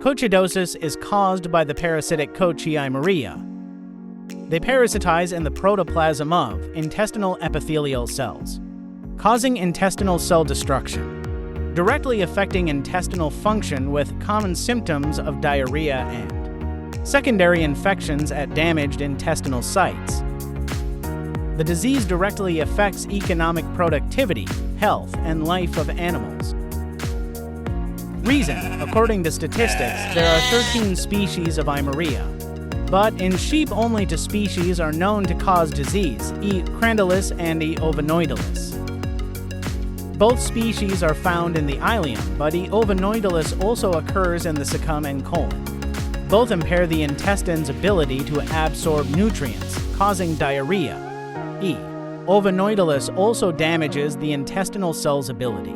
Coccidiosis is caused by the parasitic Eimeria. They parasitize in the protoplasm of intestinal epithelial cells, causing intestinal cell destruction, directly affecting intestinal function with common symptoms of diarrhea and secondary infections at damaged intestinal sites. The disease directly affects economic productivity, health, and life of animals. Reason: according to statistics, there are 13 species of Eimeria, but in sheep only 2 species are known to cause disease, E. crandalis and E. ovinoidalis. Both species are found in the ileum, but E. ovinoidalis also occurs in the cecum and colon. Both impair the intestine's ability to absorb nutrients, causing diarrhea. E. ovinoidalis also damages the intestinal cell's ability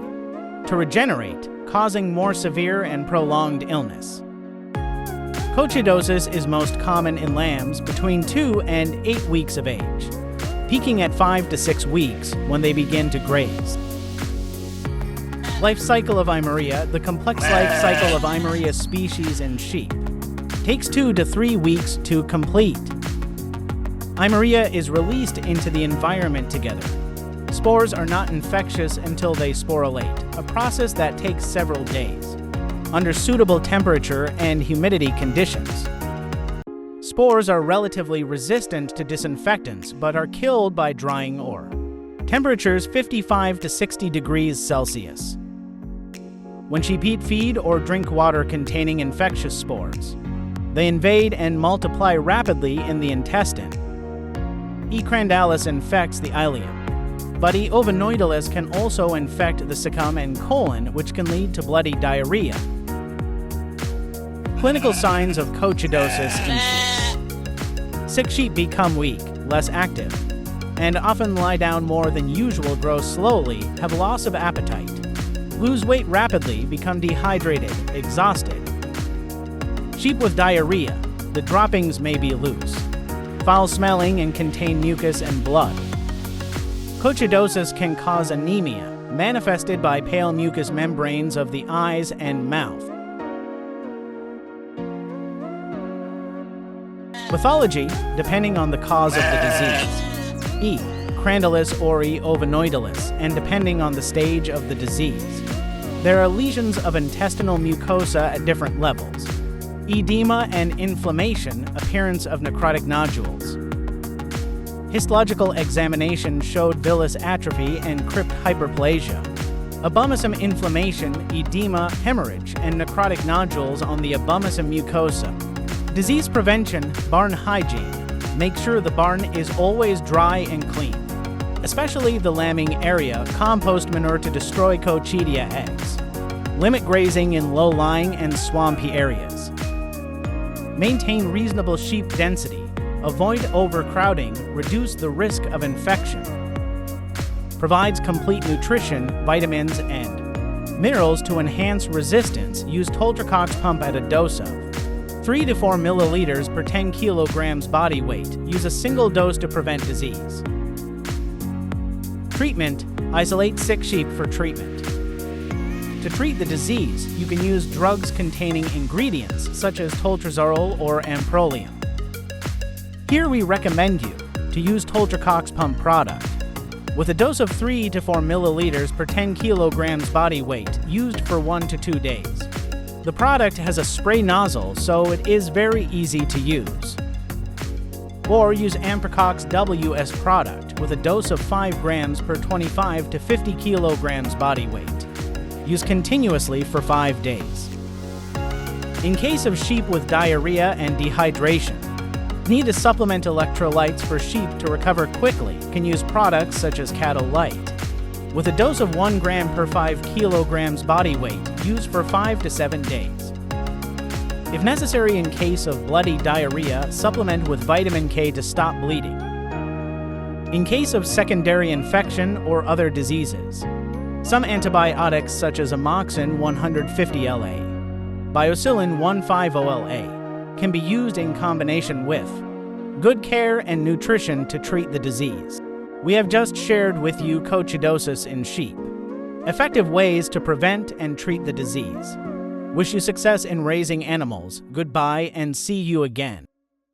to regenerate, causing more severe and prolonged illness. Coccidiosis is most common in lambs between 2 and 8 weeks of age, peaking at 5 to 6 weeks when they begin to graze. Life cycle of Eimeria: the complex life cycle of Eimeria species in sheep takes 2 to 3 weeks to complete. Eimeria is released into the environment together. Spores are not infectious until they sporulate, a process that takes several days, under suitable temperature and humidity conditions. Spores are relatively resistant to disinfectants but are killed by drying or temperatures 55 to 60 degrees Celsius. When sheep eat feed or drink water containing infectious spores, they invade and multiply rapidly in the intestine. E. crandalis infects the ileum, but E. ovinoidalis can also infect the cecum and colon, which can lead to bloody diarrhea. Clinical signs of coccidiosis in sheep: sick sheep become weak, less active, and often lie down more than usual, grow slowly, have loss of appetite, lose weight rapidly, become dehydrated, exhausted. Sheep with diarrhea: the droppings may be loose, foul-smelling, and contain mucus and blood. Coccidiosis can cause anemia, manifested by pale mucous membranes of the eyes and mouth. Pathology, depending on the cause of the disease: E. crandalis or E. ovinoidalis, and depending on the stage of the disease. There are lesions of intestinal mucosa at different levels, edema and inflammation, appearance of necrotic nodules. Histological examination showed villus atrophy and crypt hyperplasia, abomasum inflammation, edema, hemorrhage, and necrotic nodules on the abomasum mucosa. Disease prevention: barn hygiene. Make sure the barn is always dry and clean, especially the lambing area. Compost manure to destroy Coccidia eggs. Limit grazing in low-lying and swampy areas. Maintain reasonable sheep density. Avoid overcrowding, reduce the risk of infection. Provides complete nutrition, vitamins, and minerals to enhance resistance. Use Toltracox pump at a dose of 3 to 4 milliliters per 10 kilograms body weight. Use a single dose to prevent disease. Treatment: isolate sick sheep for treatment. To treat the disease, you can use drugs containing ingredients such as toltrazolol or amprolium. Here we recommend you to use Toltracox pump product with a dose of 3 to 4 milliliters per 10 kilograms body weight, used for 1 to 2 days. The product has a spray nozzle, so it is very easy to use. Or use Amprocox WS product with a dose of 5 grams per 25 to 50 kilograms body weight. Use continuously for 5 days. In case of sheep with diarrhea and dehydration, need to supplement electrolytes for sheep to recover quickly, can use products such as Cattle Light. With a dose of 1 gram per 5 kilograms body weight, used for 5 to 7 days. If necessary, in case of bloody diarrhea, supplement with vitamin K to stop bleeding. In case of secondary infection or other diseases, some antibiotics such as amoxin 150 LA, biocillin 150 LA, can be used in combination with good care and nutrition to treat the disease. We have just shared with you coccidiosis in sheep, effective ways to prevent and treat the disease. Wish you success in raising animals. Goodbye and see you again.